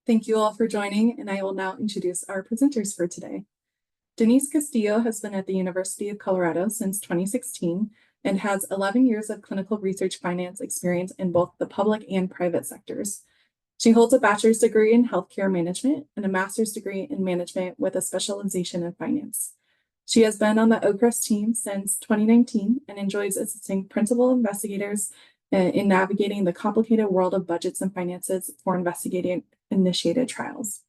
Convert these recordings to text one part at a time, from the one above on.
Thank you all for joining, and I will now introduce our presenters for today. Denise Castillo has been at the University of Colorado since 2016 and has 11 years of clinical research finance experience in both the public and private sectors. She holds a bachelor's degree in healthcare management and a master's degree in management with a specialization in finance. She has been on the OCREST team since 2019 and enjoys assisting principal investigators in navigating the complicated world of budgets and finances for investigator-initiated trials.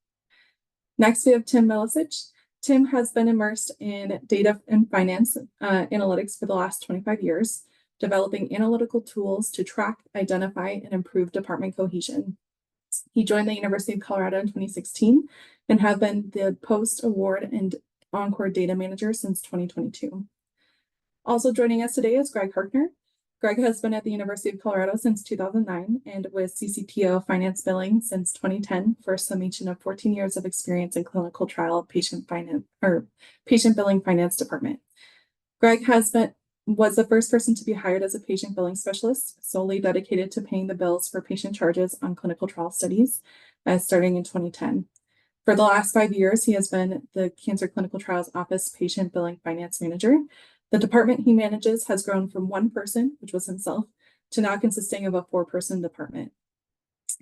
Next, we have Tim Milosich. Tim has been immersed in data and finance analytics for the last 25 years, developing analytical tools to track, identify, and improve department cohesion. He joined the University of Colorado in 2016 and have been the post-award and Encore data manager since 2022. Also joining us today is Greg Herckner. Greg has been at the University of Colorado since 2009 and with CCTO Finance Billing since 2010 for a summation of 14 years of experience in clinical trial patient billing finance department. Greg was the first person to be hired as a patient billing specialist, solely dedicated to paying the bills for patient charges on clinical trial studies, starting in 2010. For the last 5 years, he has been the Cancer Clinical Trials Office Patient Billing Finance Manager. The department he manages has grown from one person, which was himself, to now consisting of a 4-person department.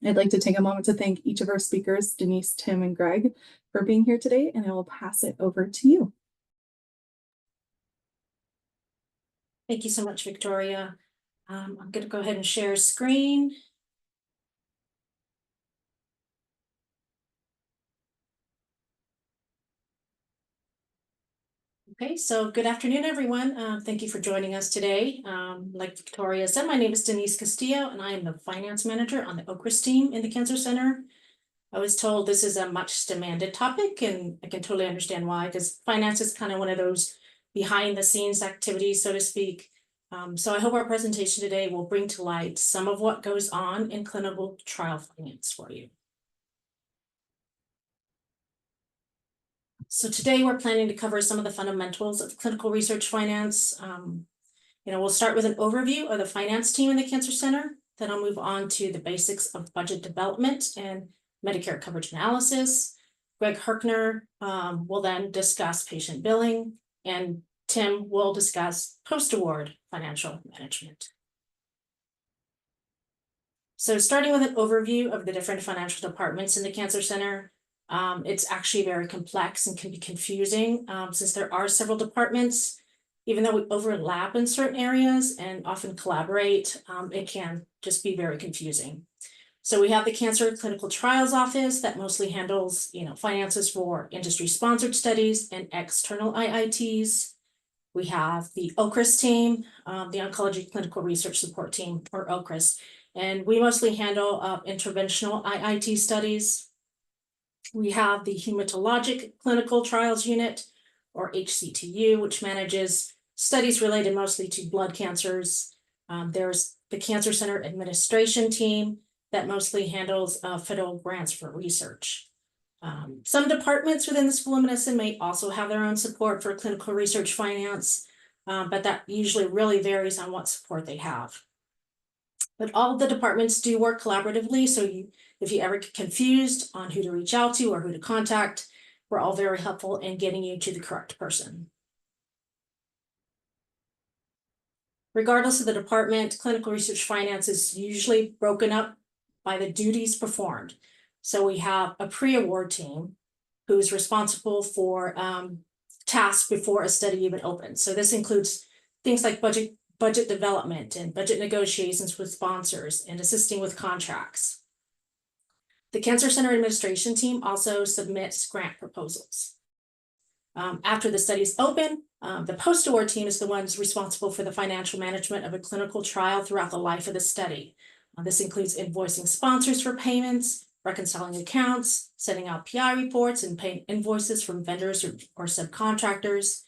I'd like to take a moment to thank each of our speakers, Denise, Tim, and Greg, for being here today, and I will pass it over to you. Thank you so much, Victoria. I'm going to go ahead and share screen. Okay, so good afternoon, everyone. Thank you for joining us today. Like Victoria said, my name is Denise Castillo, and I am the finance manager on the OCREST team in the Cancer Center. I was told this is a much demanded topic, and I can totally understand why, because finance is kind of one of those behind the scenes activities, so to speak. So I hope our presentation today will bring to light some of what goes on in clinical trial finance for you. So today we're planning to cover some of the fundamentals of clinical research finance. We'll start with an overview of the finance team in the Cancer Center. Then I'll move on to the basics of budget development and Medicare coverage analysis. Greg Herckner will then discuss patient billing, and Tim will discuss post-award financial management. So starting with an overview of the different financial departments in the Cancer Center, it's actually very complex and can be confusing since there are several departments. Even though we overlap in certain areas and often collaborate, it can just be very confusing. So we have the Cancer Clinical Trials Office that mostly handles, finances for industry-sponsored studies and external IITs. We have the OCREST team, the Oncology Clinical Research Support Team, or OCREST, and we mostly handle interventional IIT studies. We have the Hematologic Clinical Trials Unit, or HCTU, which manages studies related mostly to blood cancers. There's the Cancer Center Administration team that mostly handles federal grants for research. Some departments within the School of Medicine may also have their own support for clinical research finance, but that usually really varies on what support they have. But all of the departments do work collaboratively, so if you ever get confused on who to reach out to or who to contact, we're all very helpful in getting you to the correct person. Regardless of the department, clinical research finance is usually broken up by the duties performed. So we have a pre-award team who's responsible for tasks before a study even opens. So this includes things like budget development and budget negotiations with sponsors and assisting with contracts. The Cancer Center Administration team also submits grant proposals. After the studies open, the post-award team is the ones responsible for the financial management of a clinical trial throughout the life of the study. This includes invoicing sponsors for payments, reconciling accounts, sending out PI reports, and paying invoices from vendors or subcontractors.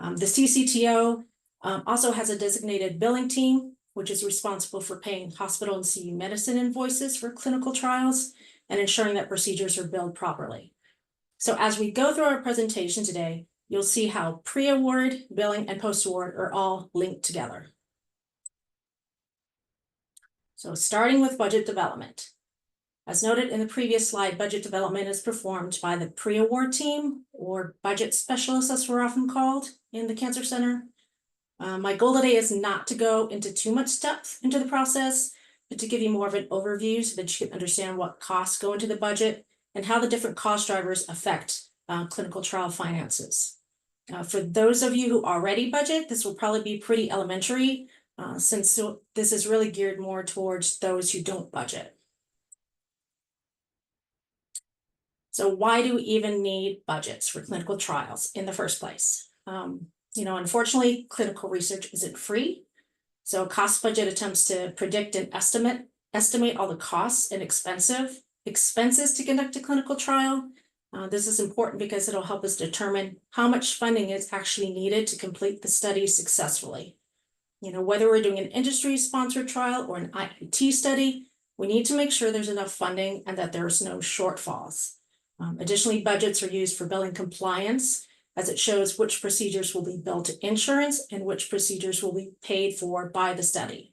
The CCTO also has a designated billing team, which is responsible for paying hospital and CU medicine invoices for clinical trials and ensuring that procedures are billed properly. So as we go through our presentation today, you'll see how pre-award, billing, and post-award are all linked together. So starting with budget development. As noted in the previous slide, budget development is performed by the pre-award team, or budget specialists as we're often called in the Cancer Center. My goal today is not to go into too much depth into the process, but to give you more of an overview so that you can understand what costs go into the budget and how the different cost drivers affect clinical trial finances. For those of you who already budget, this will probably be pretty elementary, since this is really geared more towards those who don't budget. So why do we even need budgets for clinical trials in the first place? Unfortunately, clinical research isn't free. So cost budget attempts to predict and estimate all the costs and expenses to conduct a clinical trial. This is important because it'll help us determine how much funding is actually needed to complete the study successfully. Whether we're doing an industry-sponsored trial or an IIT study, we need to make sure there's enough funding and that there's no shortfalls. Additionally, budgets are used for billing compliance, as it shows which procedures will be billed to insurance and which procedures will be paid for by the study.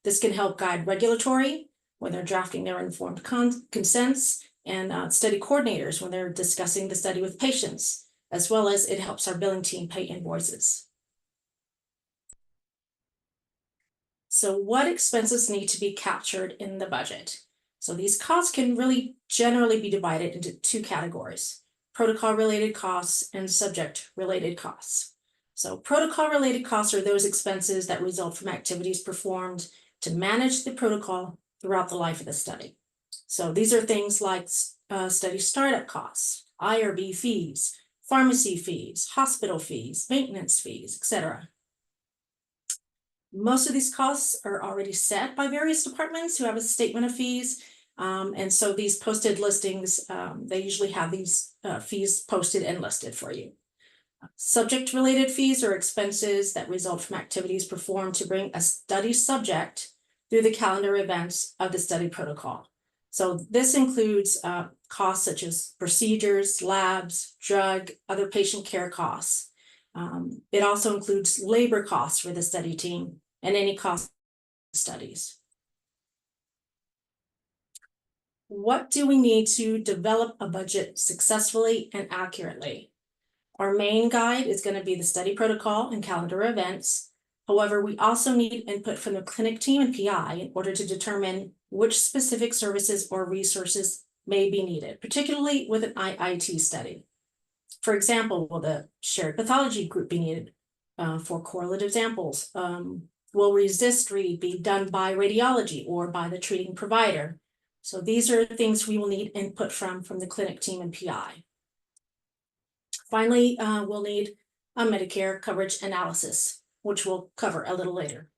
This can help guide regulatory when they're drafting their informed consents, and study coordinators when they're discussing the study with patients, as well as it helps our billing team pay invoices. So what expenses need to be captured in the budget? So these costs can really generally be divided into two categories: protocol-related costs and subject-related costs. So protocol-related costs are those expenses that result from activities performed to manage the protocol throughout the life of the study. So these are things like study startup costs, IRB fees, pharmacy fees, hospital fees, maintenance fees, etc. Most of these costs are already set by various departments who have a statement of fees. And so these posted listings, they usually have these fees posted and listed for you. Subject-related fees are expenses that result from activities performed to bring a study subject through the calendar events of the study protocol. So this includes costs such as procedures, labs, drug, other patient care costs. It also includes labor costs for the study team and any cost of studies. What do we need to develop a budget successfully and accurately? Our main guide is going to be the study protocol and calendar events. However, we also need input from the clinic team and PI in order to determine which specific services or resources may be needed, particularly with an IIT study. For example, will the shared pathology group be needed for correlative samples? Will resist read be done by radiology or by the treating provider? So these are things we will need input from the clinic team and PI. Finally, we'll need a Medicare coverage analysis, which we'll cover a little later.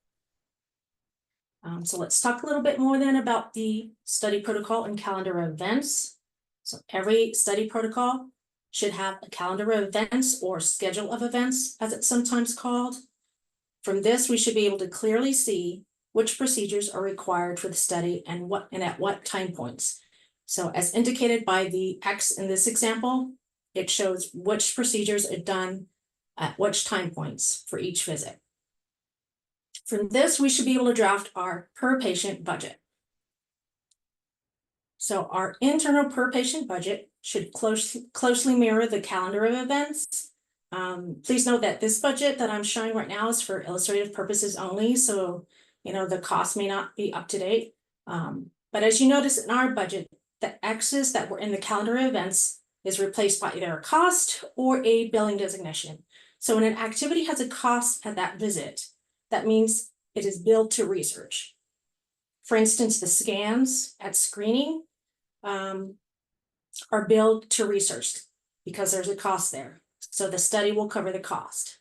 So let's talk a little bit more then about the study protocol and calendar events. So every study protocol should have a calendar of events, or schedule of events, as it's sometimes called. From this, we should be able to clearly see which procedures are required for the study and at what time points. So as indicated by the X in this example, it shows which procedures are done at which time points for each visit. From this, we should be able to draft our per patient budget. So our internal per patient budget should closely mirror the calendar of events. Please note that this budget that I'm showing right now is for illustrative purposes only, so the cost may not be up to date. But as you notice in our budget, the X's that were in the calendar of events is replaced by either a cost or a billing designation. So when an activity has a cost at that visit, that means it is billed to research. For instance, the scans at screening are billed to research because there's a cost there. So the study will cover the cost.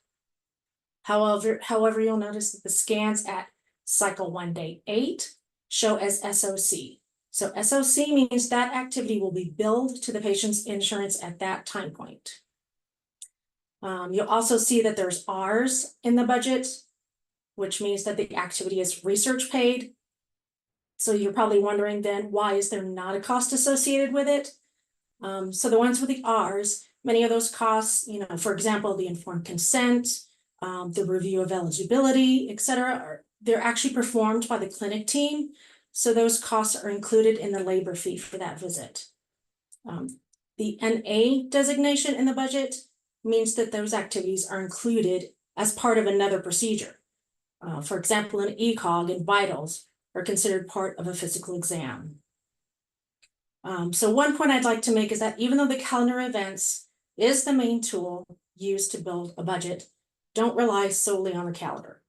However, you'll notice that the scans at cycle 1, day 8 show as SOC. So SOC means that activity will be billed to the patient's insurance at that time point. You'll also see that there's R's in the budget, which means that the activity is research paid. So you're probably wondering then, why is there not a cost associated with it? So the ones with the R's, many of those costs, for example, the informed consent, the review of eligibility, etc., they're actually performed by the clinic team. So those costs are included in the labor fee for that visit. The NA designation in the budget means that those activities are included as part of another procedure. For example, an ECOG and vitals are considered part of a physical exam. So one point I'd like to make is that even though the calendar events is the main tool used to build a budget, don't rely solely on the calendar.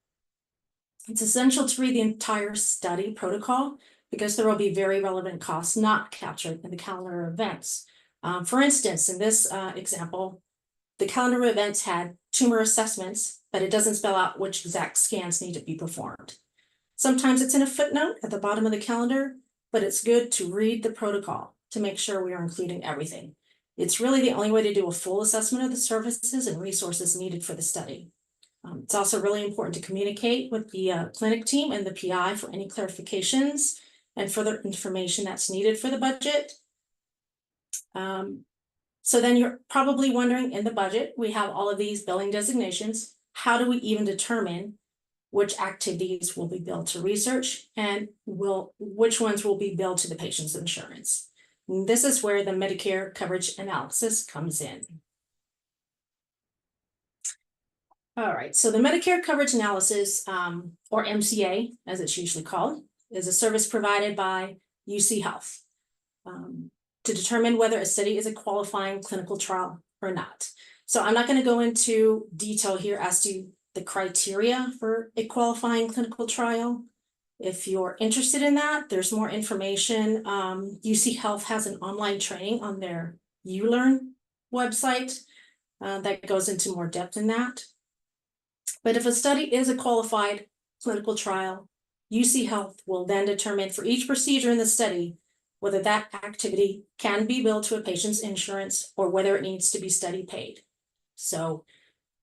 It's essential to read the entire study protocol because there will be very relevant costs not captured in the calendar events. For instance, in this example, the calendar events had tumor assessments, but it doesn't spell out which exact scans need to be performed. Sometimes it's in a footnote at the bottom of the calendar, but it's good to read the protocol to make sure we are including everything. It's really the only way to do a full assessment of the services and resources needed for the study. It's also really important to communicate with the clinic team and the PI for any clarifications and further information that's needed for the budget. So then you're probably wondering, in the budget, we have all of these billing designations. How do we even determine which activities will be billed to research and which ones will be billed to the patient's insurance? And this is where the Medicare coverage analysis comes in. All right, so the Medicare coverage analysis, or MCA, as it's usually called, is a service provided by UC Health to determine whether a study is a qualifying clinical trial or not. So I'm not going to go into detail here as to the criteria for a qualifying clinical trial. If you're interested in that, there's more information. UC Health has an online training on their ULearn website that goes into more depth in that. But if a study is a qualified clinical trial, UC Health will then determine for each procedure in the study whether that activity can be billed to a patient's insurance or whether it needs to be study paid. So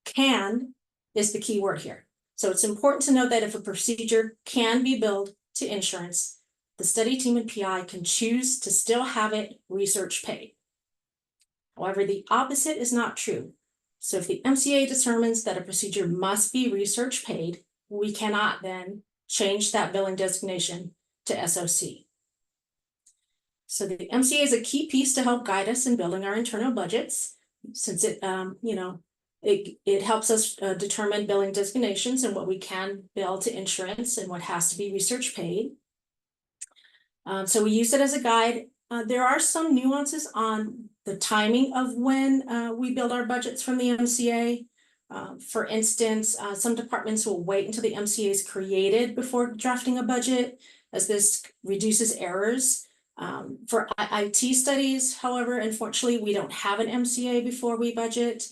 can is the key word here. So it's important to note that if a procedure can be billed to insurance, the study team and PI can choose to still have it research paid. However, the opposite is not true. So if the MCA determines that a procedure must be research paid, we cannot then change that billing designation to SOC. So the MCA is a key piece to help guide us in building our internal budgets, since it, it helps us determine billing designations and what we can bill to insurance and what has to be research paid. So we use it as a guide. There are some nuances on the timing of when we build our budgets from the MCA. For instance, some departments will wait until the MCA is created before drafting a budget, as this reduces errors. For IT studies, however, unfortunately, we don't have an MCA before we budget.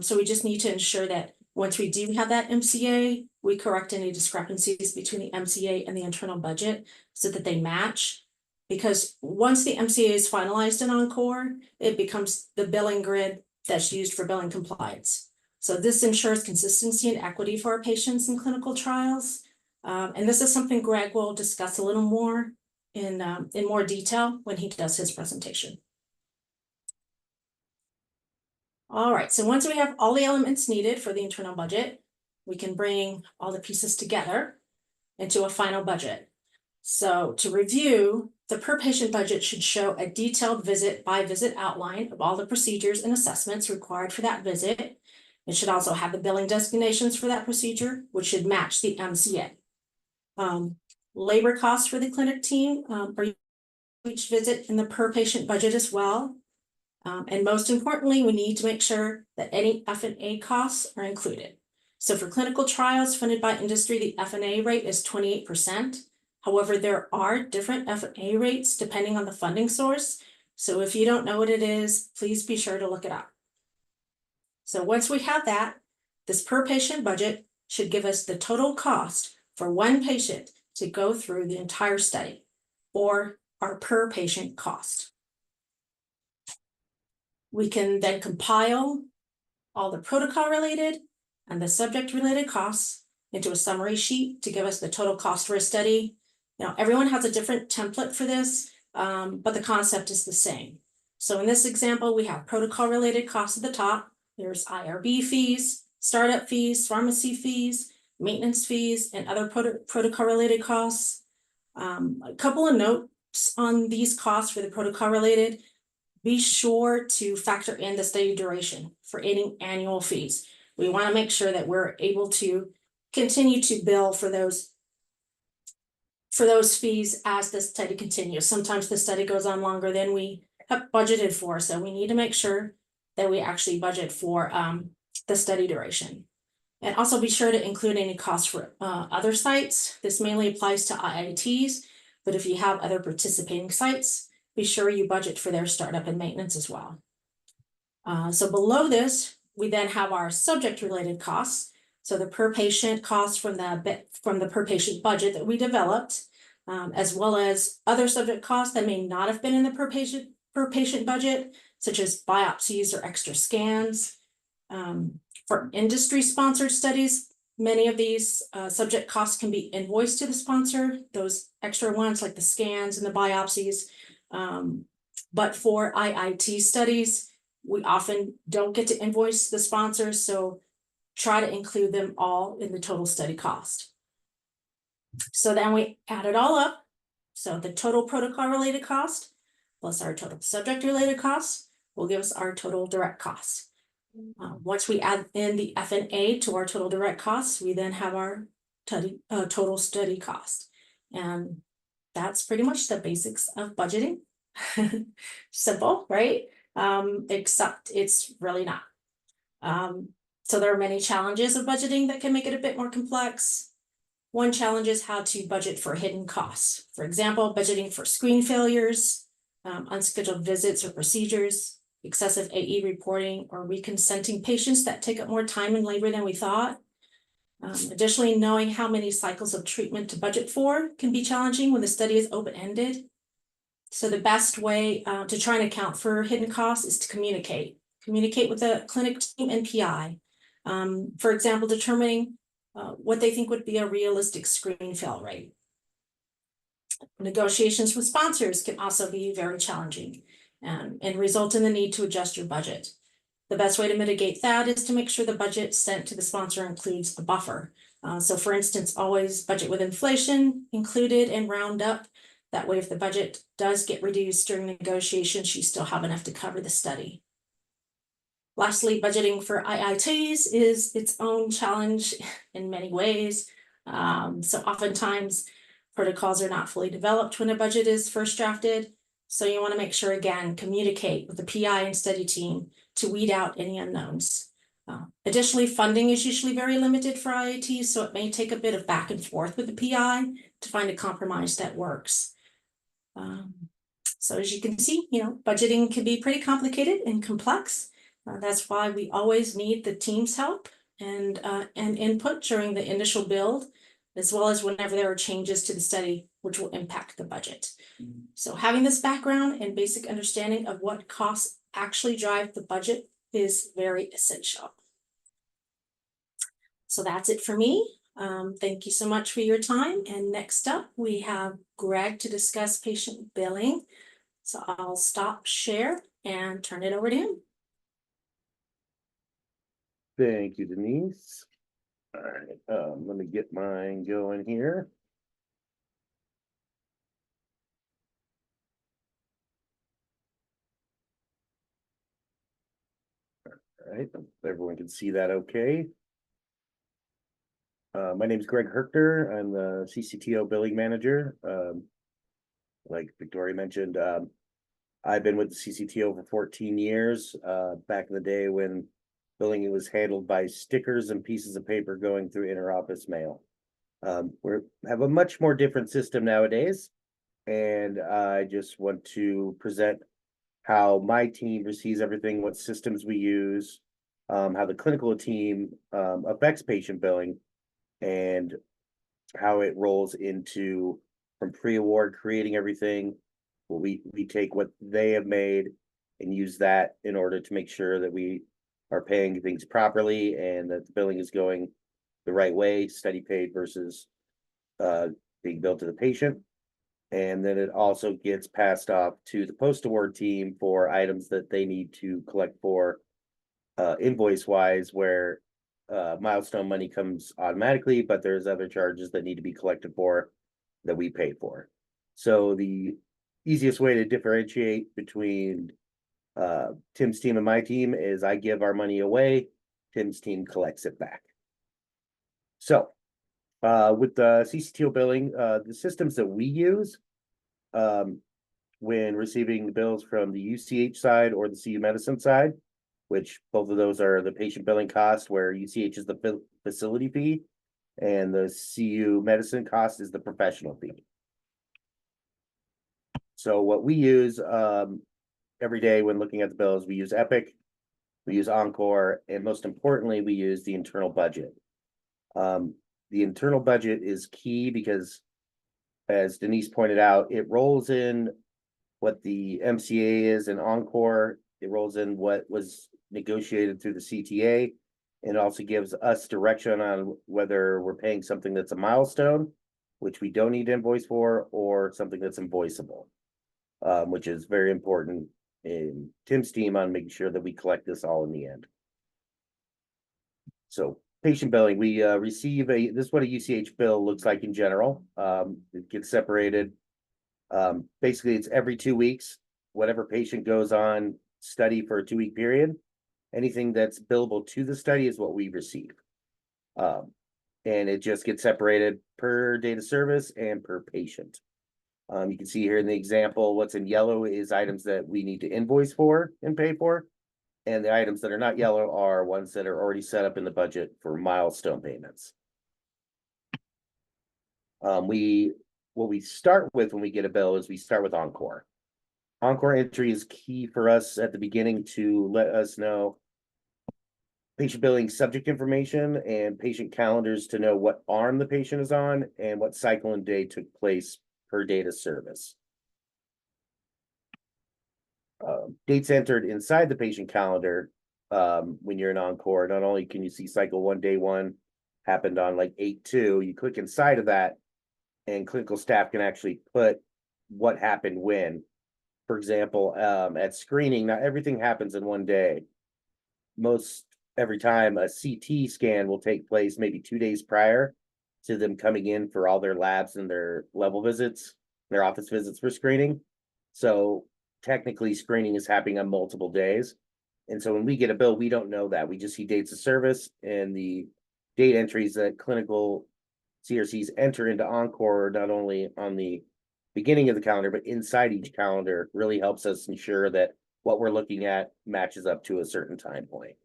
So we just need to ensure that once we do have that MCA, we correct any discrepancies between the MCA and the internal budget so that they match. Because once the MCA is finalized in Encore, it becomes the billing grid that's used for billing compliance. So this ensures consistency and equity for our patients in clinical trials. And this is something Greg will discuss a little more in more detail when he does his presentation. All right, so once we have all the elements needed for the internal budget, we can bring all the pieces together into a final budget. So to review, the per patient budget should show a detailed visit by visit outline of all the procedures and assessments required for that visit. It should also have the billing designations for that procedure, which should match the MCA. Labor costs for the clinic team are each visit in the per patient budget as well. And most importantly, we need to make sure that any F&A costs are included. So for clinical trials funded by industry, the F&A rate is 28%. However, there are different F&A rates depending on the funding source. So if you don't know what it is, please be sure to look it up. So once we have that, this per patient budget should give us the total cost for one patient to go through the entire study, or our per patient cost. We can then compile all the protocol related and the subject related costs into a summary sheet to give us the total cost for a study. Now, everyone has a different template for this, but the concept is the same. So in this example, we have protocol related costs at the top. There's IRB fees, startup fees, pharmacy fees, maintenance fees, and other protocol related costs. A couple of notes on these costs for the protocol related. Be sure to factor in the study duration for any annual fees. We want to make sure that we're able to continue to bill for those fees as the study continues. Sometimes the study goes on longer than we have budgeted for, so we need to make sure that we actually budget for the study duration. And also be sure to include any costs for other sites. This mainly applies to IITs, but if you have other participating sites, be sure you budget for their startup and maintenance as well. So below this, we then have our subject-related costs. So the per patient costs from the per patient budget that we developed, as well as other subject costs that may not have been in the per patient budget, such as biopsies or extra scans. For industry-sponsored studies, many of these subject costs can be invoiced to the sponsor, those extra ones like the scans and the biopsies. But for IIT studies, we often don't get to invoice the sponsors, so try to include them all in the total study cost. So then we add it all up. So the total protocol-related cost plus our total subject-related costs will give us our total direct costs. Once we add in the F&A to our total direct costs, we then have our total study cost. And that's pretty much the basics of budgeting. Simple, right? Except it's really not. So there are many challenges of budgeting that can make it a bit more complex. One challenge is how to budget for hidden costs. For example, budgeting for screen failures, unscheduled visits or procedures, excessive AE reporting, or reconsenting patients that take up more time and labor than we thought. Additionally, knowing how many cycles of treatment to budget for can be challenging when the study is open-ended. So the best way to try and account for hidden costs is to communicate with the clinic team and PI. For example, determining what they think would be a realistic screen fail rate. Negotiations with sponsors can also be very challenging and result in the need to adjust your budget. The best way to mitigate that is to make sure the budget sent to the sponsor includes a buffer. So for instance, always budget with inflation included and round up. That way, if the budget does get reduced during negotiations, you still have enough to cover the study. Lastly, budgeting for IITs is its own challenge in many ways. So oftentimes, protocols are not fully developed when a budget is first drafted. So you want to make sure, again, communicate with the PI and study team to weed out any unknowns. Additionally, funding is usually very limited for IITs, so it may take a bit of back and forth with the PI to find a compromise that works. So as you can see, budgeting can be pretty complicated and complex. That's why we always need the team's help and input during the initial build, as well as whenever there are changes to the study, which will impact the budget. So having this background and basic understanding of what costs actually drive the budget is very essential. So that's it for me. Thank you so much for your time. And next up, we have Greg to discuss patient billing. So I'll stop share and turn it over to him. Thank you, Denise. All right, let me get mine going here. All right, everyone can see that okay. My name is Greg Herckner. I'm the CCTO billing manager. Like Victoria mentioned, I've been with the CCTO for 14 years. Back in the day when billing was handled by stickers and pieces of paper going through interoffice mail. We have a much more different system nowadays, and I just want to present how my team receives everything, what systems we use, how the clinical team affects patient billing, and how it rolls into from pre-award creating everything. Well, we take what they have made and use that in order to make sure that we are paying things properly and that the billing is going the right way, study paid versus being billed to the patient. And then it also gets passed off to the post-award team for items that they need to collect for invoice-wise, where milestone money comes automatically, but there's other charges that need to be collected for that we pay for. So the easiest way to differentiate between Tim's team and my team is I give our money away, Tim's team collects it back. So with the CCTO billing, the systems that we use when receiving bills from the UCH side or the CU medicine side, which both of those are the patient billing cost, where UCH is the facility fee and the CU medicine cost is the professional fee. So what we use every day when looking at the bills, we use Epic, we use Encore, and most importantly, we use the internal budget. The internal budget is key because, as Denise pointed out, it rolls in what the MCA is in Encore. It rolls in what was negotiated through the CTA, and also gives us direction on whether we're paying something that's a milestone, which we don't need to invoice for, or something that's invoiceable, which is very important in Tim's team on making sure that we collect this all in the end. So patient billing, we receive this is what a UCH bill looks like in general. It gets separated. Basically, it's every 2 weeks. Whatever patient goes on study for a 2-week period, anything that's billable to the study is what we receive. And it just gets separated per date of service and per patient. You can see here in the example, what's in yellow is items that we need to invoice for and pay for. And the items that are not yellow are ones that are already set up in the budget for milestone payments. What we start with when we get a bill is we start with Encore. Encore entry is key for us at the beginning to let us know patient billing subject information and patient calendars to know what arm the patient is on and what cycle and day took place per date of service. Dates entered inside the patient calendar when you're in Encore, not only can you see cycle 1, day 1 happened on like 8/2, you click inside of that and clinical staff can actually put what happened when. For example, at screening, not everything happens in one day. Most every time a CT scan will take place maybe 2 days prior to them coming in for all their labs and their level visits, their office visits for screening. So technically screening is happening on multiple days. And so when we get a bill, we don't know that. We just see dates of service and the date entries that clinical CRCs enter into Encore, not only on the beginning of the calendar, but inside each calendar really helps us ensure that what we're looking at matches up to a certain time point.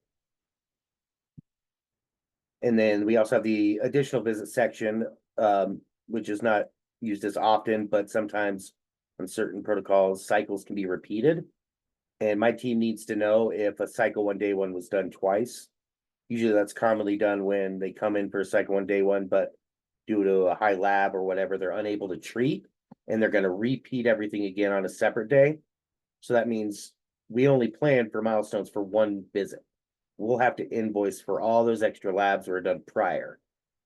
And then we also have the additional visit section, which is not used as often, but sometimes on certain protocols, cycles can be repeated. And my team needs to know if a cycle 1, day 1 was done twice. Usually that's commonly done when they come in for a cycle 1, day 1, but due to a high lab or whatever, they're unable to treat and they're going to repeat everything again on a separate day. So that means we only plan for milestones for 1 visit. We'll have to invoice for all those extra labs that were done prior.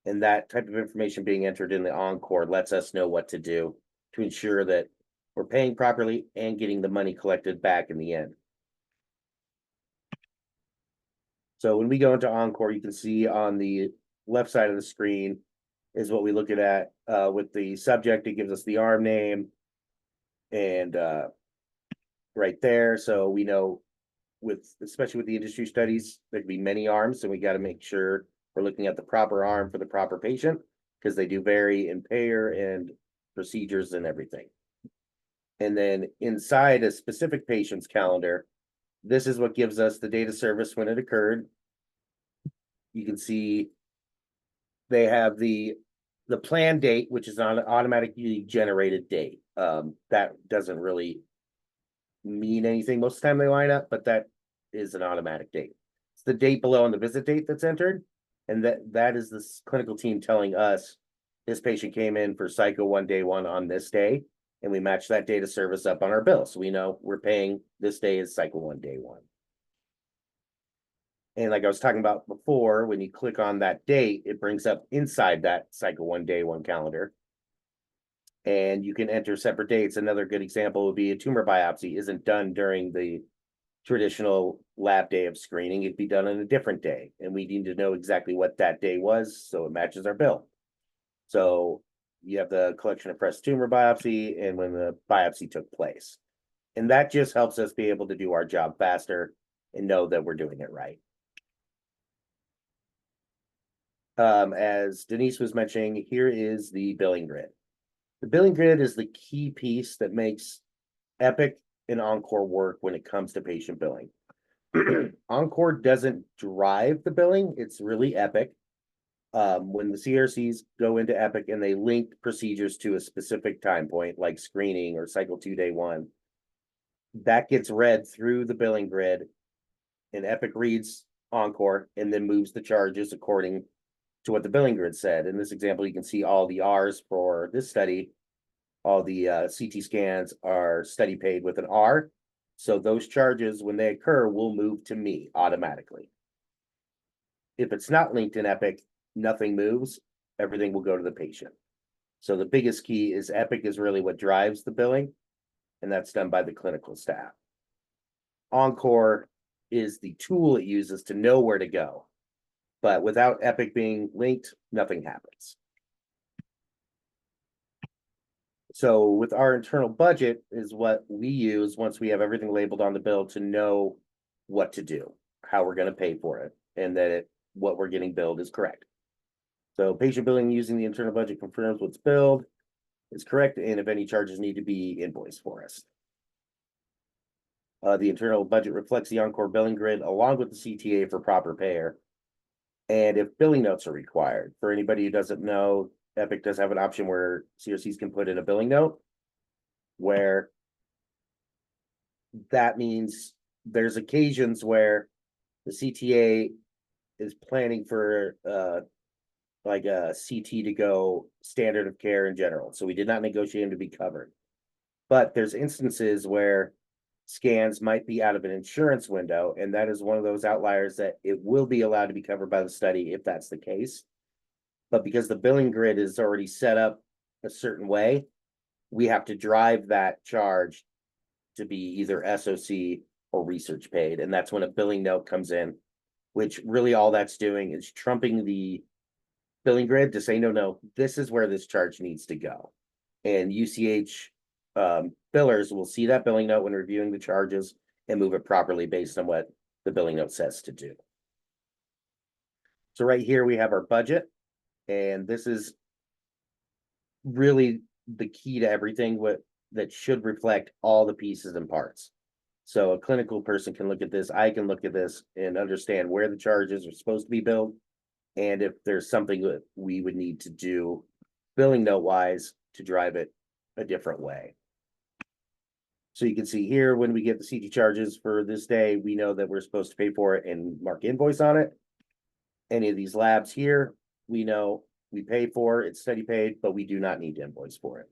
And that type of information being entered in the Encore lets us know what to do to ensure that we're paying properly and getting the money collected back in the end. So when we go into Encore, you can see on the left side of the screen is what we look at with the subject. It gives us the arm name and right there. So we know especially with the industry studies, there could be many arms, and we got to make sure we're looking at the proper arm for the proper patient because they do vary in payer and procedures and everything. And then inside a specific patient's calendar, this is what gives us the date of service when it occurred. You can see they have the planned date, which is an automatically generated date. That doesn't really mean anything most of the time they line up, but that is an automatic date. It's the date below on the visit date that's entered, and that is this clinical team telling us this patient came in for cycle 1, day 1 on this day, and we match that date of service up on our bill, so we know we're paying this day is cycle 1, day 1. And like I was talking about before, when you click on that date, it brings up inside that cycle 1, day 1 calendar. And you can enter separate dates. Another good example would be a tumor biopsy isn't done during the traditional lab day of screening. It'd be done on a different day. And we need to know exactly what that day was so it matches our bill. So you have the collection of fresh tumor biopsy and when the biopsy took place. And that just helps us be able to do our job faster and know that we're doing it right. As Denise was mentioning, here is the billing grid. The billing grid is the key piece that makes Epic and Encore work when it comes to patient billing. Encore doesn't drive the billing, it's really Epic. When the CRCs go into Epic and they link procedures to a specific time point, like screening or cycle 2, day 1, that gets read through the billing grid, and Epic reads Encore and then moves the charges according to what the billing grid said. In this example, you can see all the R's for this study. All the CT scans are study paid with an R. So those charges, when they occur, will move to me automatically. If it's not linked in Epic, nothing moves. Everything will go to the patient. So the biggest key is Epic is really what drives the billing, and that's done by the clinical staff. Encore is the tool it uses to know where to go. But without Epic being linked, nothing happens. So with our internal budget is what we use once we have everything labeled on the bill to know what to do, how we're going to pay for it, and that what we're getting billed is correct. So patient billing using the internal budget confirms what's billed is correct, and if any charges need to be invoiced for us. The internal budget reflects the Encore billing grid along with the CTA for proper payer. And if billing notes are required, for anybody who doesn't know, Epic does have an option where CRCs can put in a billing note, where that means there's occasions where the CTA is planning for like a CT to go standard of care in general. So we did not negotiate them to be covered. But there's instances where scans might be out of an insurance window, and that is one of those outliers that it will be allowed to be covered by the study if that's the case. But because the billing grid is already set up a certain way, we have to drive that charge to be either SOC or research paid. And that's when a billing note comes in, which really all that's doing is trumping the billing grid to say, no, this is where this charge needs to go. And UCH billers will see that billing note when reviewing the charges and move it properly based on what the billing note says to do. So right here we have our budget, and this is really the key to everything that should reflect all the pieces and parts. So a clinical person can look at this, I can look at this and understand where the charges are supposed to be billed, and if there's something that we would need to do billing note wise to drive it a different way. So you can see here, when we get the CT charges for this day, we know that we're supposed to pay for it and mark invoice on it. Any of these labs here, we know we pay for, it's study paid, but we do not need to invoice for it.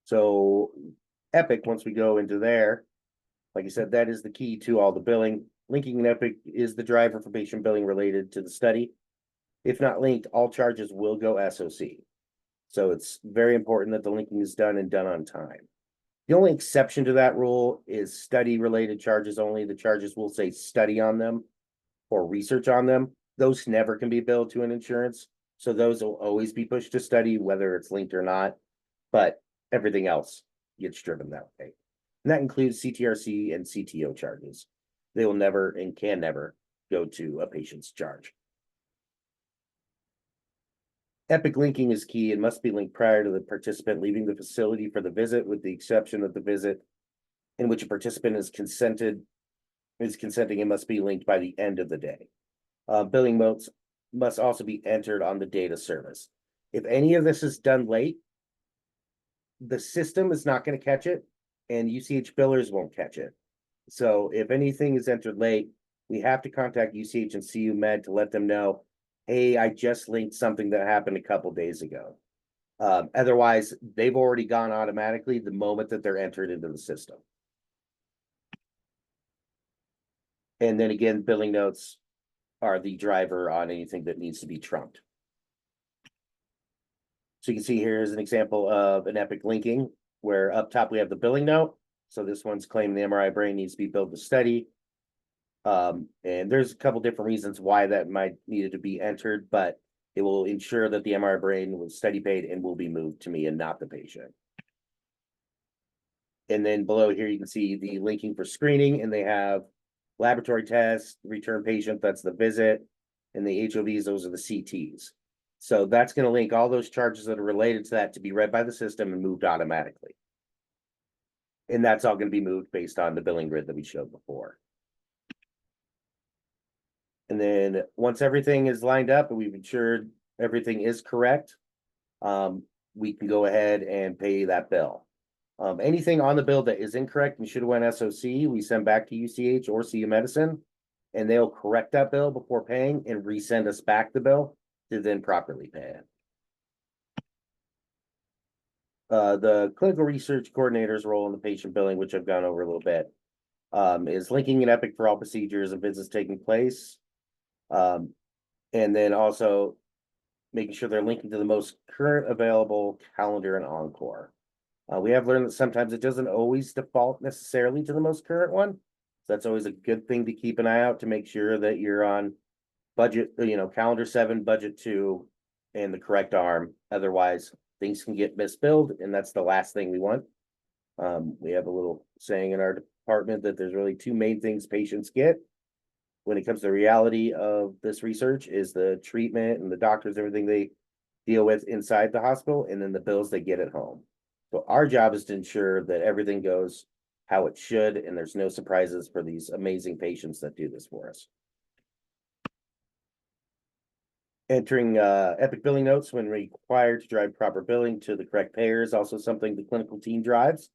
So Epic, once we go into there, like I said, that is the key to all the billing. Linking in Epic is the driver for patient billing related to the study. If not linked, all charges will go SOC. So it's very important that the linking is done and done on time. The only exception to that rule is study related charges only. The charges will say study on them or research on them. Those never can be billed to an insurance. So those will always be pushed to study, whether it's linked or not, but everything else gets driven that way. And that includes CTRC and CTO charges. They will never and can never go to a patient's charge. Epic linking is key and must be linked prior to the participant leaving the facility for the visit, with the exception of the visit in which a participant is consenting and must be linked by the end of the day. Billing notes must also be entered on the data service. If any of this is done late, the system is not going to catch it, and UCH billers won't catch it. So if anything is entered late, we have to contact UCH and CU Med to let them know, hey, I just linked something that happened a couple days ago. Otherwise, they've already gone automatically the moment that they're entered into the system. And then again, billing notes are the driver on anything that needs to be trumped. So you can see here is an example of an Epic linking, where up top we have the billing note. So this one's claiming the MRI brain needs to be billed to study. And there's a couple different reasons why that might needed to be entered, but It will ensure that the MRI brain was study paid and will be moved to me and not the patient. And then below here, you can see the linking for screening, and they have laboratory tests, return patient, that's the visit, and the HOVs, those are the CTs. So that's going to link all those charges that are related to that to be read by the system and moved automatically. And that's all going to be moved based on the billing grid that we showed before. And then once everything is lined up and we've ensured everything is correct, we can go ahead and pay that bill. Anything on the bill that is incorrect and should have went SOC, we send back to UCH or CU Medicine, and they'll correct that bill before paying and resend us back the bill to then properly pay it. The clinical research coordinator's role in the patient billing, which I've gone over a little bit, is linking an Epic for all procedures and visits taking place. And then also making sure they're linking to the most current available calendar and Encore. We have learned that sometimes it doesn't always default necessarily to the most current one. So that's always a good thing to keep an eye out to make sure that you're on budget, calendar 7, budget 2, and the correct arm. Otherwise, things can get misbilled, and that's the last thing we want. We have a little saying in our department that there's really 2 main things patients get when it comes to the reality of this research is the treatment and the doctors, everything they deal with inside the hospital, and then the bills they get at home. So our job is to ensure that everything goes how it should, and there's no surprises for these amazing patients that do this for us. Entering Epic billing notes when required to drive proper billing to the correct payer is also something the clinical team drives.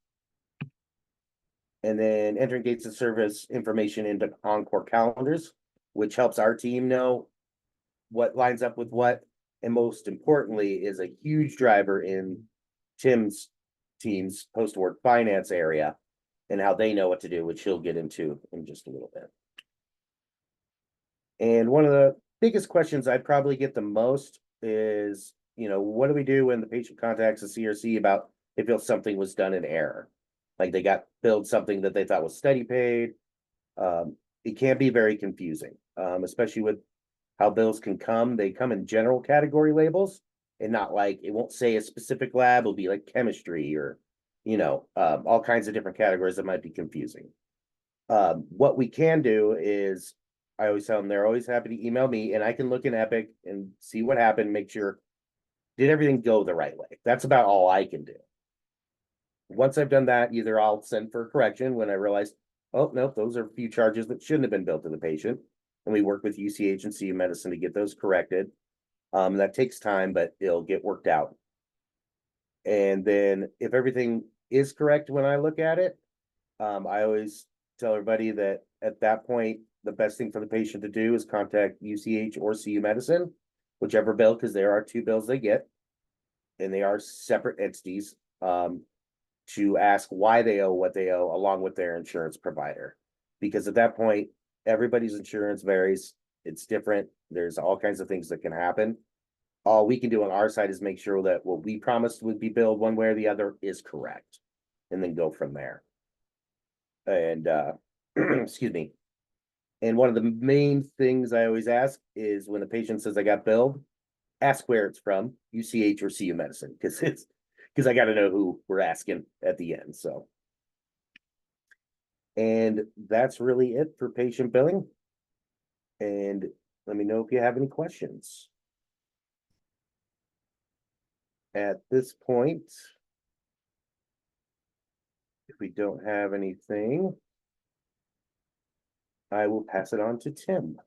And then entering dates of service information into Encore calendars, which helps our team know what lines up with what. And most importantly, is a huge driver in Tim's team's post-award finance area and how they know what to do, which he'll get into in just a little bit. And one of the biggest questions I probably get the most is, what do we do when the patient contacts the CRC about they feel something was done in error? Like they got billed something that they thought was study paid. It can be very confusing, especially with how bills can come. They come in general category labels and not like, it won't say a specific lab, it'll be like chemistry or, all kinds of different categories that might be confusing. What we can do is, I always tell them they're always happy to email me and I can look in Epic and see what happened, make sure, did everything go the right way? That's about all I can do. Once I've done that, either I'll send for correction when I realize, oh, nope, those are a few charges that shouldn't have been billed to the patient. And we work with UCH and CU Medicine to get those corrected. That takes time, but it'll get worked out. And then if everything is correct when I look at it, I always tell everybody that at that point, the best thing for the patient to do is contact UCH or CU Medicine, whichever bill, because there are 2 bills they get, and they are separate entities, to ask why they owe what they owe along with their insurance provider. Because at that point, everybody's insurance varies. It's different. There's all kinds of things that can happen. All we can do on our side is make sure that what we promised would be billed one way or the other is correct, and then go from there. And excuse me. And one of the main things I always ask is when the patient says I got billed, ask where it's from, UCH or CU Medicine, because I got to know who we're asking at the end. So, and that's really it for patient billing. And let me know if you have any questions. At this point, if we don't have anything, I will pass it on to Tim.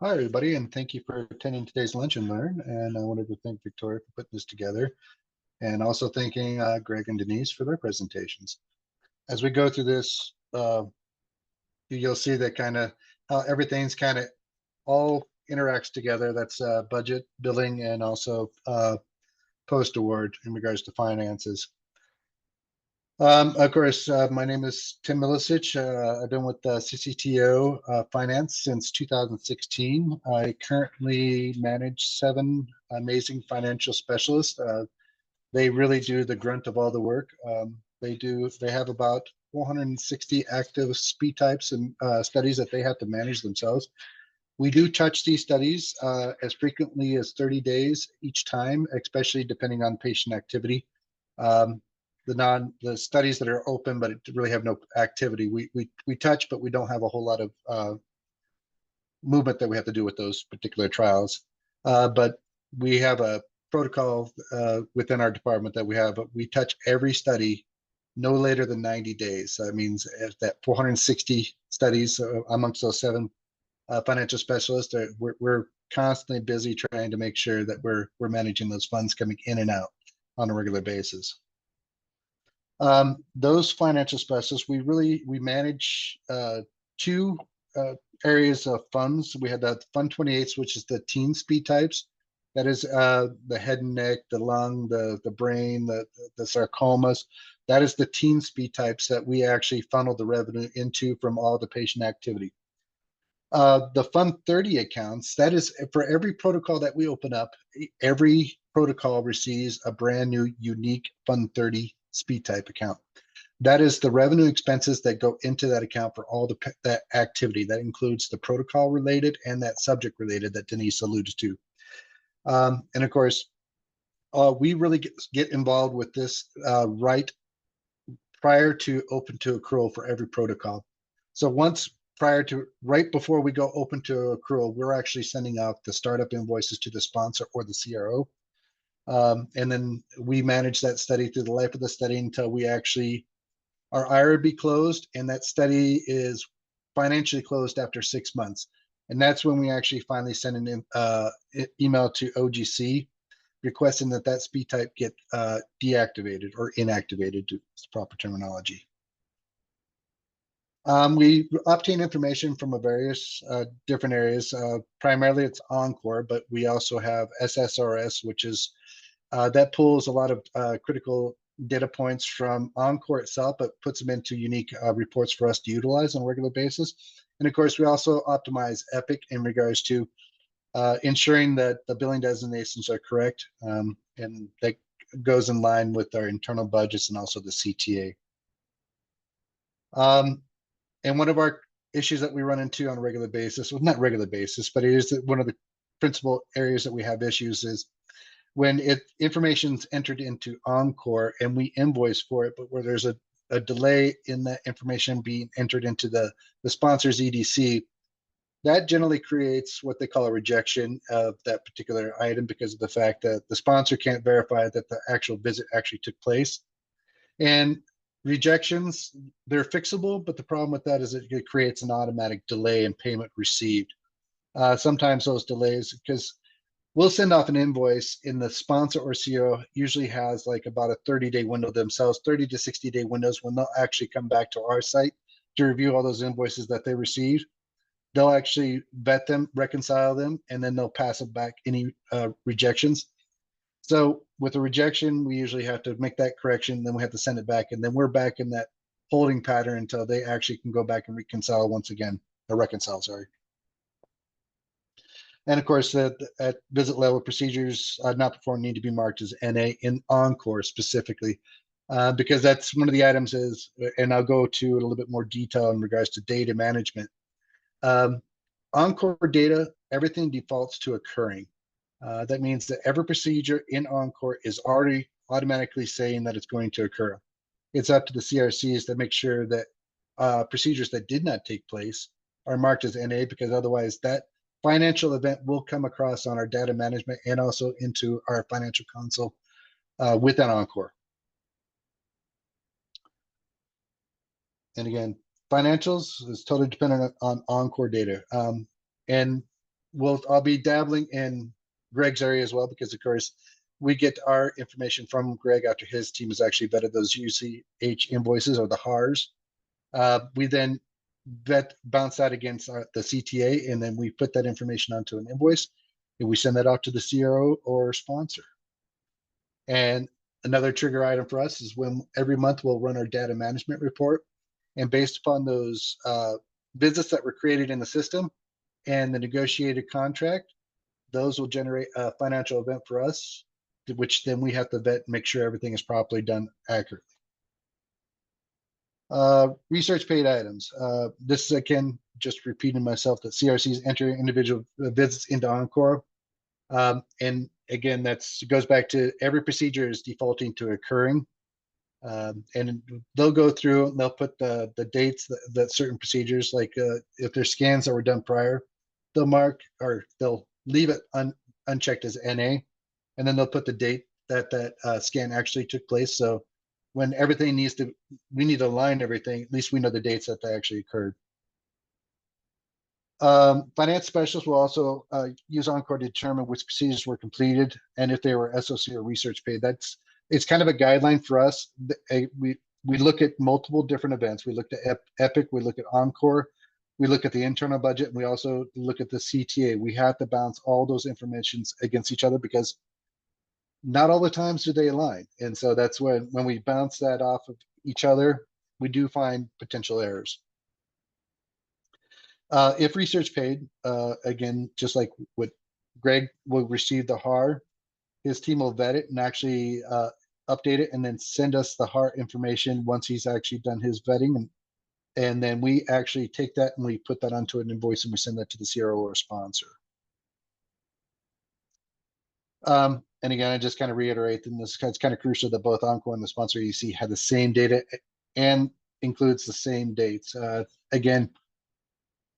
Hi, everybody, and thank you for attending today's Lunch and Learn. And I wanted to thank Victoria for putting this together, and also thanking Greg and Denise for their presentations. As we go through this, you'll see that kind of how everything's kind of all interacts together. That's budget, billing, and also post-award in regards to finances. Of course, my name is Tim Milosich. I've been with CCTO Finance since 2016. I currently manage 7 amazing financial specialists. They really do the grunt of all the work. They have about 460 active speed types and studies that they have to manage themselves. We do touch these studies as frequently as 30 days each time, especially depending on patient activity. The studies that are open but really have no activity, we touch, but we don't have a whole lot of movement that we have to do with those particular trials. But we have a protocol within our department that we touch every study no later than 90 days. So that means that 460 studies amongst those 7 financial specialists, we're constantly busy trying to make sure that we're managing those funds coming in and out on a regular basis. Those financial specialists, we manage 2 areas of funds. We have the Fund 28, which is the teen speed types. That is the head and neck, the lung, the brain, the sarcomas. That is the teen speed types that we actually funnel the revenue into from all the patient activity. The Fund 30 accounts, that is for every protocol that we open up, every protocol receives a brand new unique Fund 30 speed type account. That is the revenue expenses that go into that account for all that activity. That includes the protocol related and that subject related that Denise alluded to. And of course, we really get involved with this right prior to open to accrual for every protocol. So right before we go open to accrual, we're actually sending out the startup invoices to the sponsor or the CRO. And then we manage that study through the life of the study until we actually, our IRB closed, and that study is financially closed after 6 months. And that's when we actually finally send an email to OGC requesting that speed type get deactivated or inactivated, to its proper terminology. We obtain information from various different areas. Primarily it's Encore, but we also have SSRS, which is that pulls a lot of critical data points from Encore itself, but puts them into unique reports for us to utilize on a regular basis. And of course, we also optimize Epic in regards to ensuring that the billing designations are correct, and that goes in line with our internal budgets and also the CTA. And one of our issues that we run into on a regular basis, well, not regular basis, but it is one of the principal areas that we have issues is when information's entered into Encore and we invoice for it, but where there's a delay in that information being entered into the sponsor's EDC, that generally creates what they call a rejection of that particular item because of the fact that the sponsor can't verify that the actual visit actually took place. And rejections, they're fixable, but the problem with that is it creates an automatic delay in payment received. Sometimes those delays, because we'll send off an invoice and the sponsor or CEO usually has like about a 30-day window themselves, 30 to 60-day windows when they'll actually come back to our site to review all those invoices that they received. They'll actually vet them, reconcile them, and then they'll pass it back any rejections. So with a rejection, we usually have to make that correction, then we have to send it back, and then we're back in that holding pattern until they actually can go back and reconcile once again, or reconcile, sorry. And of course, at visit level procedures not performed need to be marked as NA in Encore specifically, because that's one of the items is, and I'll go to a little bit more detail in regards to data management. Encore data, everything defaults to occurring. That means that every procedure in Encore is already automatically saying that it's going to occur. It's up to the CRCs to make sure that procedures that did not take place are marked as NA, because otherwise that financial event will come across on our data management and also into our financial console within Encore. And again, financials is totally dependent on Encore data. And I'll be dabbling in Greg's area as well, because of course we get our information from Greg after his team has actually vetted those UCH invoices or the HARs. We then bounce that against the CTA, and then we put that information onto an invoice and we send that out to the CRO or sponsor. And another trigger item for us is when every month we'll run our data management report, and based upon those visits that were created in the system and the negotiated contract, those will generate a financial event for us, which then we have to vet and make sure everything is properly done accurately. Research paid items. This is again, just repeating myself, that CRCs enter individual visits into Encore. And again, goes back to every procedure is defaulting to occurring. And they'll go through and they'll put the dates that certain procedures, like if there's scans that were done prior, they'll mark, or they'll leave it unchecked as NA, and then they'll put the date that scan actually took place. So when everything we need to align everything, at least we know the dates that they actually occurred. Finance specialists will also use Encore to determine which procedures were completed and if they were SOC or research paid. It's kind of a guideline for us. We look at multiple different events. We looked at Epic, we look at Encore, we look at the internal budget, and we also look at the CTA. We have to balance all those informations against each other because not all the times do they align. And so that's when we bounce that off of each other, we do find potential errors. If research paid, again, just like what Greg will receive the HAR, his team will vet it and actually update it and then send us the HAR information once he's actually done his vetting. And then we actually take that and we put that onto an invoice and we send that to the CRO or sponsor. And again, I just kind of reiterate, and it's kind of crucial that both Encore and the sponsor EC have the same data and includes the same dates. Again,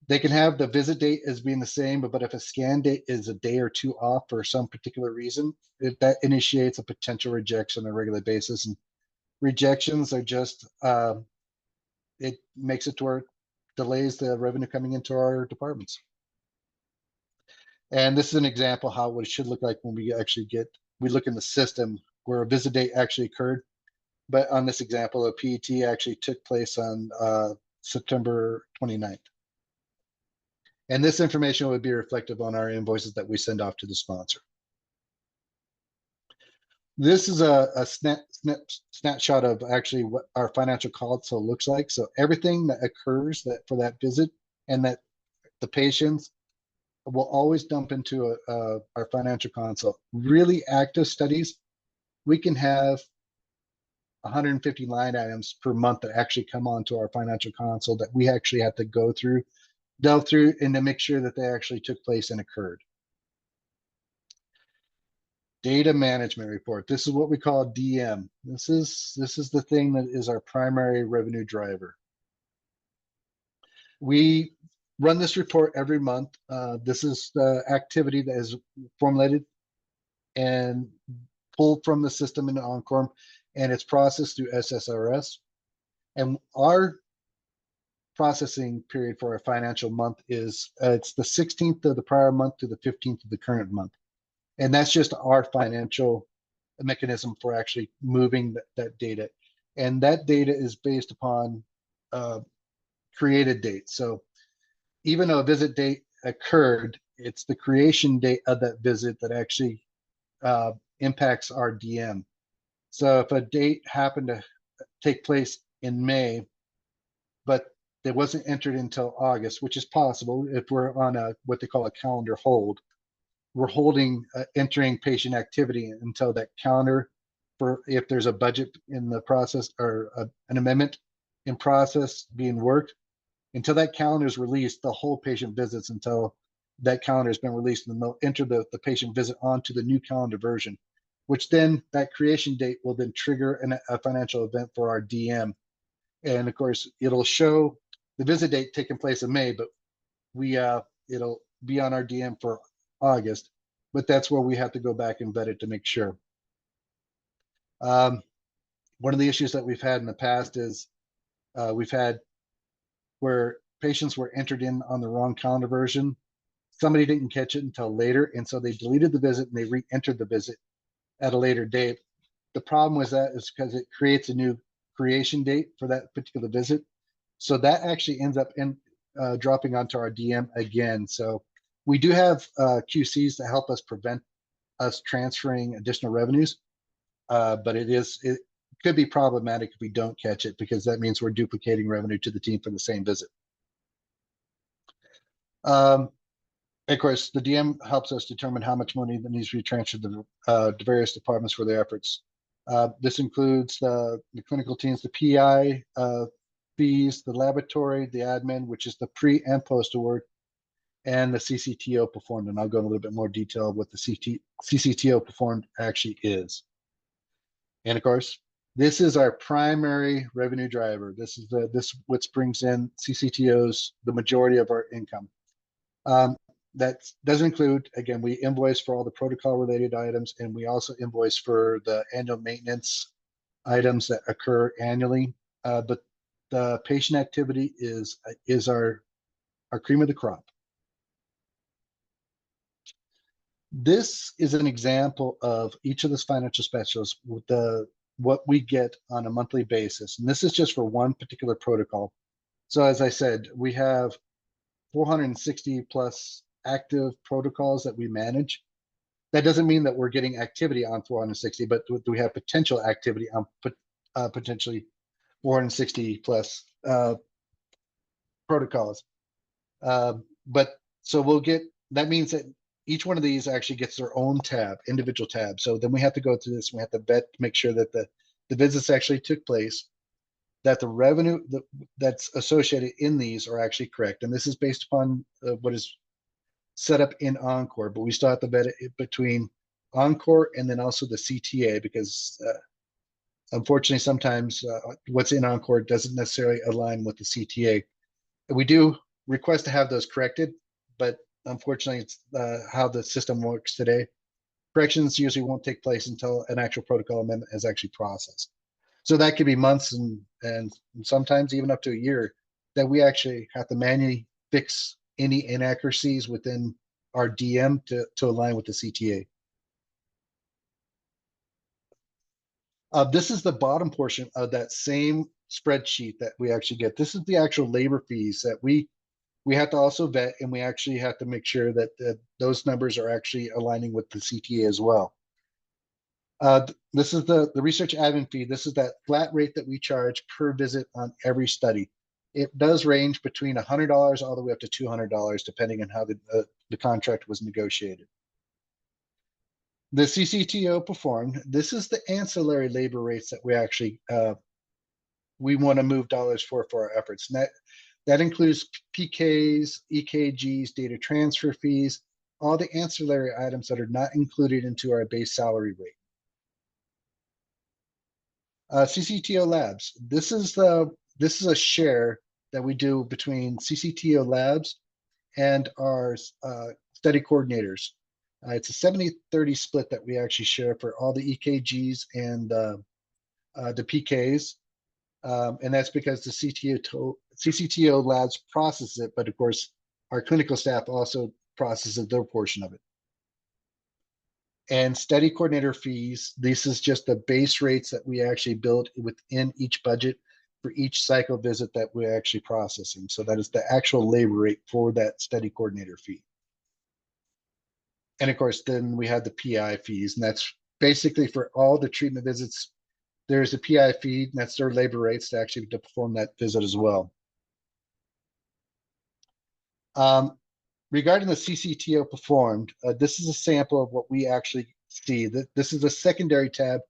they can have the visit date as being the same, but if a scan date is a day or two off for some particular reason, that initiates a potential rejection on a regular basis. And rejections are just, it makes it to where it delays the revenue coming into our departments. And this is an example how what it should look like when we actually we look in the system where a visit date actually occurred. But on this example, a PET actually took place on September 29th. And this information would be reflective on our invoices that we send off to the sponsor. This is a snapshot of actually what our financial console looks like. So everything that occurs for that visit and that the patients will always dump into our financial console. Really active studies, we can have 150 line items per month that actually come onto our financial console that we actually have to go through, delve through, and to make sure that they actually took place and occurred. Data management report. This is what we call DM. This is the thing that is our primary revenue driver. We run this report every month. This is the activity that is formulated and pulled from the system into Encore, and it's processed through SSRS. And our processing period for a financial month is it's the 16th of the prior month to the 15th of the current month. And that's just our financial mechanism for actually moving that data. And that data is based upon created dates. So even though a visit date occurred, it's the creation date of that visit that actually impacts our DM. So if a date happened to take place in May, but it wasn't entered until August, which is possible if we're on what they call a calendar hold, we're holding entering patient activity until that calendar, for if there's a budget in the process or an amendment in process being worked, until that calendar is released, the whole patient visits until that calendar has been released, and they'll enter the patient visit onto the new calendar version, which then that creation date will then trigger a financial event for our DM. And of course, it'll show the visit date taking place in May, but it'll be on our DM for August, but that's where we have to go back and vet it to make sure. One of the issues that we've had in the past is we've had where patients were entered in on the wrong calendar version. Somebody didn't catch it until later, and so they deleted the visit and they re-entered the visit at a later date. The problem with that is because it creates a new creation date for that particular visit. So that actually ends up dropping onto our DM again. So we do have QCs to help us prevent us transferring additional revenues, but it could be problematic if we don't catch it, because that means we're duplicating revenue to the team for the same visit. Of course, the DM helps us determine how much money that needs to be transferred to the various departments for their efforts. This includes the clinical teams, the PI, fees, the laboratory, the admin, which is the pre and post award, and the CCTO performed. And I'll go in a little bit more detail of what the CCTO performed actually is. And of course, this is our primary revenue driver. This is which brings in CCTOs the majority of our income. That doesn't include, again, we invoice for all the protocol related items, and we also invoice for the annual maintenance items that occur annually. But the patient activity is our cream of the crop. This is an example of each of those financial specialists with what we get on a monthly basis. And this is just for one particular protocol. So as I said, we have 460 plus active protocols that we manage. That doesn't mean that we're getting activity on 460, but we have potential activity on potentially 460 plus protocols. But so we'll get, that means that each one of these actually gets their own tab, individual tab. So then we have to go through this. We have to vet to make sure that the visits actually took place, that the revenue that's associated in these are actually correct. And this is based upon what is set up in Encore, but we still have to vet it between Encore and then also the CTA, because unfortunately sometimes what's in Encore doesn't necessarily align with the CTA. We do request to have those corrected, but unfortunately it's how the system works today. Corrections usually won't take place until an actual protocol amendment is actually processed. So that could be months and sometimes even up to a year that we actually have to manually fix any inaccuracies within our DM to align with the CTA. This is the bottom portion of that same spreadsheet that we actually get. This is the actual labor fees that we have to also vet, and we actually have to make sure that those numbers are actually aligning with the CTA as well. This is the research admin fee. This is that flat rate that we charge per visit on every study. It does range between $100 all the way up to $200, depending on how the contract was negotiated. The CCTO performed. This is the ancillary labor rates that we actually we want to move dollars for our efforts. And that includes PKs, EKGs, data transfer fees, all the ancillary items that are not included into our base salary rate. CCTO labs. This is a share that we do between CCTO labs and our study coordinators. It's a 70-30 split that we actually share for all the EKGs and the PKs. And that's because the CCTO labs process it, but of course, our clinical staff also processes their portion of it. And study coordinator fees, this is just the base rates that we actually build within each budget for each cycle visit that we're actually processing. So that is the actual labor rate for that study coordinator fee. And of course, then we have the PI fees, and that's basically for all the treatment visits. There's a PI fee, and that's their labor rates to actually to perform that visit as well. Regarding the CCTO performed, this is a sample of what we actually see. This is a secondary tab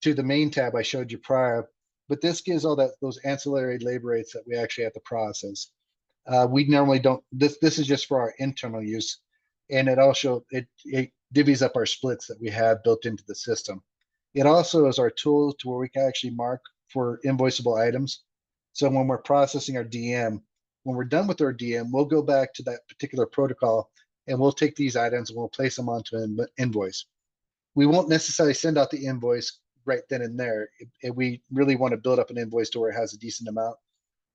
to the main tab I showed you prior, but this gives all those ancillary labor rates that we actually have to process. We normally don't, this is just for our internal use, and it also, it divvies up our splits that we have built into the system. It also is our tool to where we can actually mark for invoiceable items. So when we're processing our DM, when we're done with our DM, we'll go back to that particular protocol and we'll take these items and we'll place them onto an invoice. We won't necessarily send out the invoice right then and there. If we really want to build up an invoice to where it has a decent amount,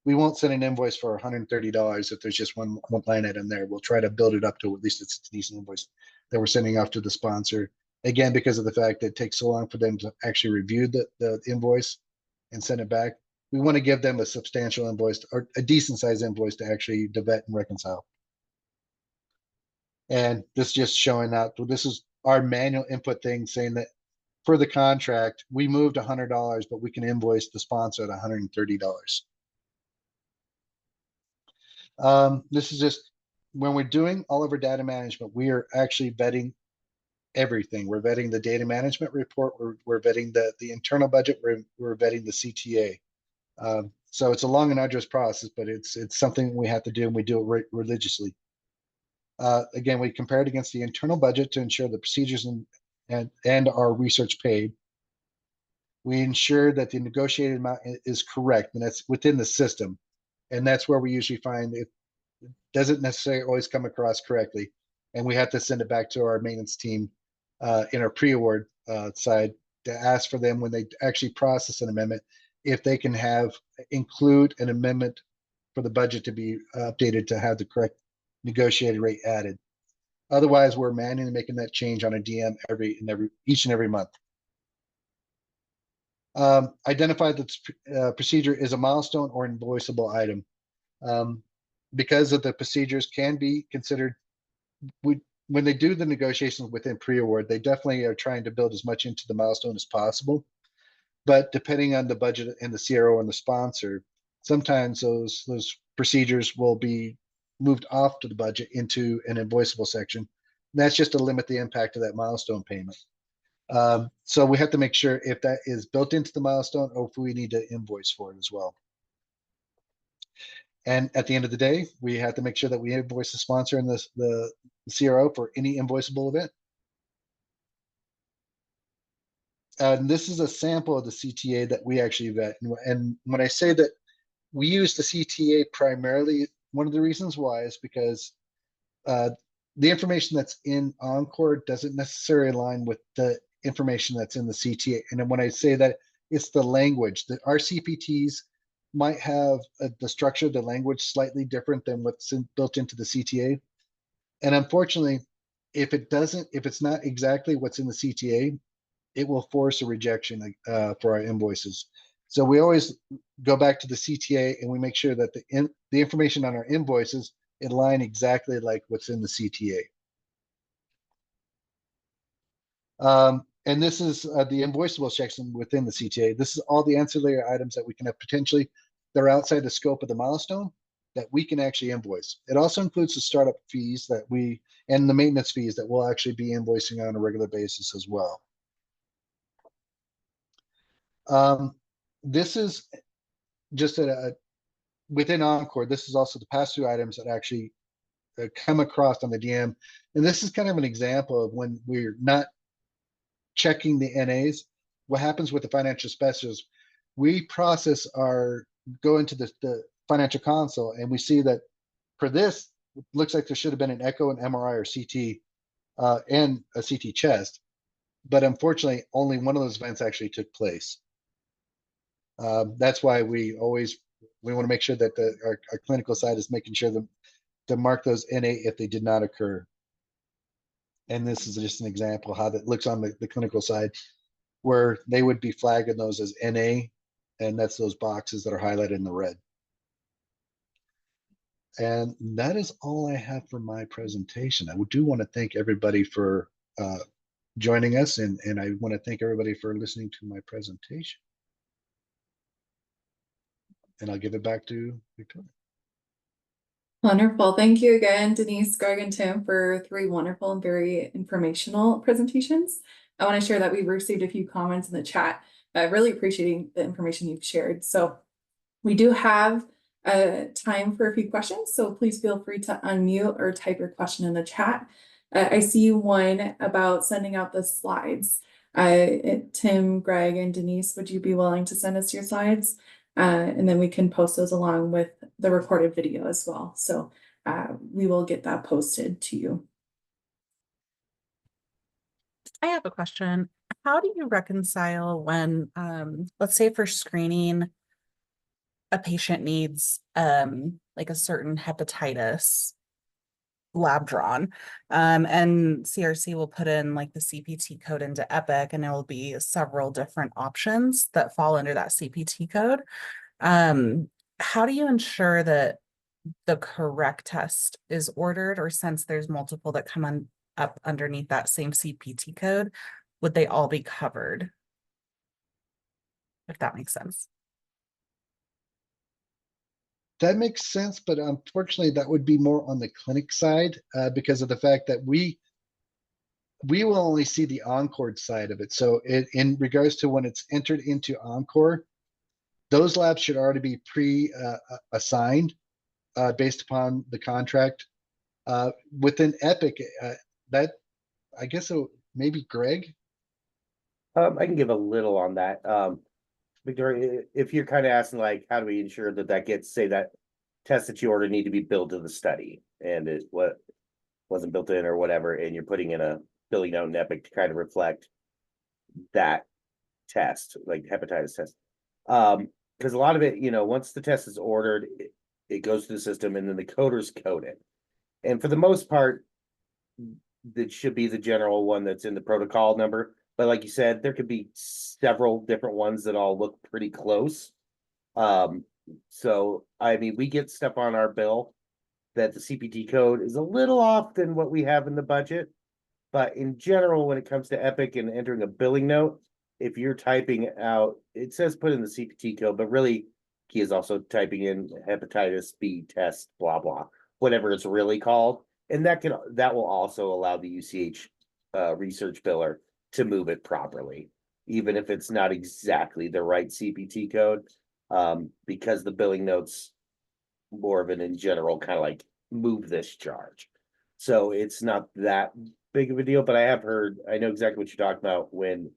we won't send an invoice for $130 if there's just one line item there. We'll try to build it up to at least it's a decent invoice that we're sending off to the sponsor. Again, because of the fact that it takes so long for them to actually review the invoice and send it back, we want to give them a substantial invoice or a decent size invoice to actually vet and reconcile. And this just showing out, this is our manual input thing saying that for the contract, we moved $100, but we can invoice the sponsor at $130. This is just when we're doing all of our data management, we are actually vetting everything. We're vetting the data management report. We're vetting the internal budget. We're vetting the CTA. So it's a long and arduous process, but it's something we have to do, and we do it religiously. Again, we compare it against the internal budget to ensure the procedures and our research paid. We ensure that the negotiated amount is correct, and that's within the system. And that's where we usually find it doesn't necessarily always come across correctly. And we have to send it back to our maintenance team in our pre-award side to ask for them, when they actually process an amendment, if they can include an amendment for the budget to be updated to have the correct negotiated rate added. Otherwise, we're manually making that change on a DM each and every month. Identify that procedure is a milestone or invoiceable item. Because of the procedures can be considered, when they do the negotiations within pre-award, they definitely are trying to build as much into the milestone as possible. But depending on the budget and the CRO and the sponsor, sometimes those procedures will be moved off to the budget into an invoiceable section. And that's just to limit the impact of that milestone payment. So we have to make sure if that is built into the milestone, or if we need to invoice for it as well. And at the end of the day, we have to make sure that we invoice the sponsor and the CRO for any invoiceable event. And this is a sample of the CTA that we actually vet. And when I say that we use the CTA primarily, one of the reasons why is because the information that's in Encore doesn't necessarily align with the information that's in the CTA. And when I say that, it's the language that our CPTs might have the structure of the language slightly different than what's built into the CTA. And unfortunately, if it's not exactly what's in the CTA, it will force a rejection for our invoices. So we always go back to the CTA, and we make sure that the information on our invoices align exactly like what's in the CTA. And this is the invoiceable section within the CTA. This is all the ancillary items that we can have potentially that are outside the scope of the milestone that we can actually invoice. It also includes the startup fees and the maintenance fees that we'll actually be invoicing on a regular basis as well. This is just within Encore. This is also the pass-through items that actually come across on the DM. And this is kind of an example of when we're not checking the NAs. What happens with the financial specials, we go into the financial console, and we see that for this, it looks like there should have been an echo, an MRI, or CT, and a CT chest. But unfortunately, only one of those events actually took place. That's why we want to make sure that our clinical side is making sure to mark those NA if they did not occur. And this is just an example of how that looks on the clinical side, where they would be flagging those as NA, and that's those boxes that are highlighted in the red. And that is all I have for my presentation. I do want to thank everybody for joining us, and I want to thank everybody for listening to my presentation. And I'll give it back to Victoria. Wonderful. Thank you again, Denise, Greg, and Tim, for 3 wonderful and very informational presentations. I want to share that we've received a few comments in the chat, really appreciating the information you've shared. So we do have time for a few questions, so please feel free to unmute or type your question in the chat. I see one about sending out the slides. Tim, Greg, and Denise, would you be willing to send us your slides? And then we can post those along with the recorded video as well. So we will get that posted to you. I have a question. How do you reconcile when, let's say for screening, a patient needs like a certain hepatitis lab drawn, and CRC will put in like the CPT code into Epic, and there will be several different options that fall under that CPT code. How do you ensure that the correct test is ordered, or since there's multiple that come up underneath that same CPT code, would they all be covered? If that makes sense. That makes sense, but unfortunately, that would be more on the clinic side because of the fact that we will only see the Encore side of it. So in regards to when it's entered into Encore, those labs should already be assigned based upon the contract. Within Epic, that, I guess, maybe Greg? I can give a little on that. Victoria, if you're kind of asking like, how do we ensure that that gets, say that tests that you order need to be billed to the study and it wasn't built in or whatever, and you're putting in a billing note in Epic to kind of reflect that test, like hepatitis test. Because a lot of it, you know, once the test is ordered, it goes to the system and then the coders code it. And for the most part, that should be the general one that's in the protocol number. But like you said, there could be several different ones that all look pretty close. So I mean, we get stuff on our bill that the CPT code is a little off than what we have in the budget. But in general, when it comes to Epic and entering a billing note, if you're typing out, it says put in the CPT code, but really he is also typing in hepatitis B test, blah, blah, whatever it's really called. And that will also allow the UCH research biller to move it properly, even if it's not exactly the right CPT code, because the billing note's more of an in general kind of like move this charge. So it's not that big of a deal, but I know exactly what you're talking about. When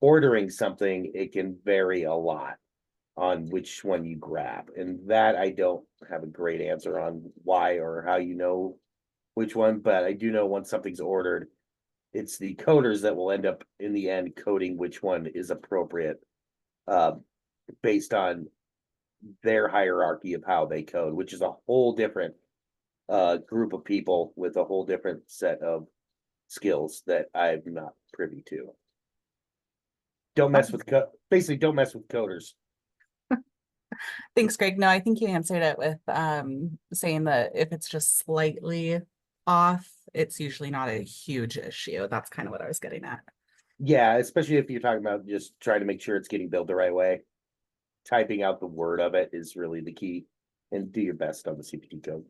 ordering something, it can vary a lot on which one you grab. And that I don't have a great answer on why or how you know which one, but I do know once something's ordered, it's the coders that will end up in the end coding which one is appropriate, based on their hierarchy of how they code, which is a whole different group of people with a whole different set of skills that I'm not privy to. Don't mess with basically don't mess with coders. Thanks, Greg. No, I think you answered it with saying that if it's just slightly off, it's usually not a huge issue. That's kind of what I was getting at. Yeah, especially if you're talking about just trying to make sure it's getting billed the right way. Typing out the word of it is really the key, and do your best on the CPT code.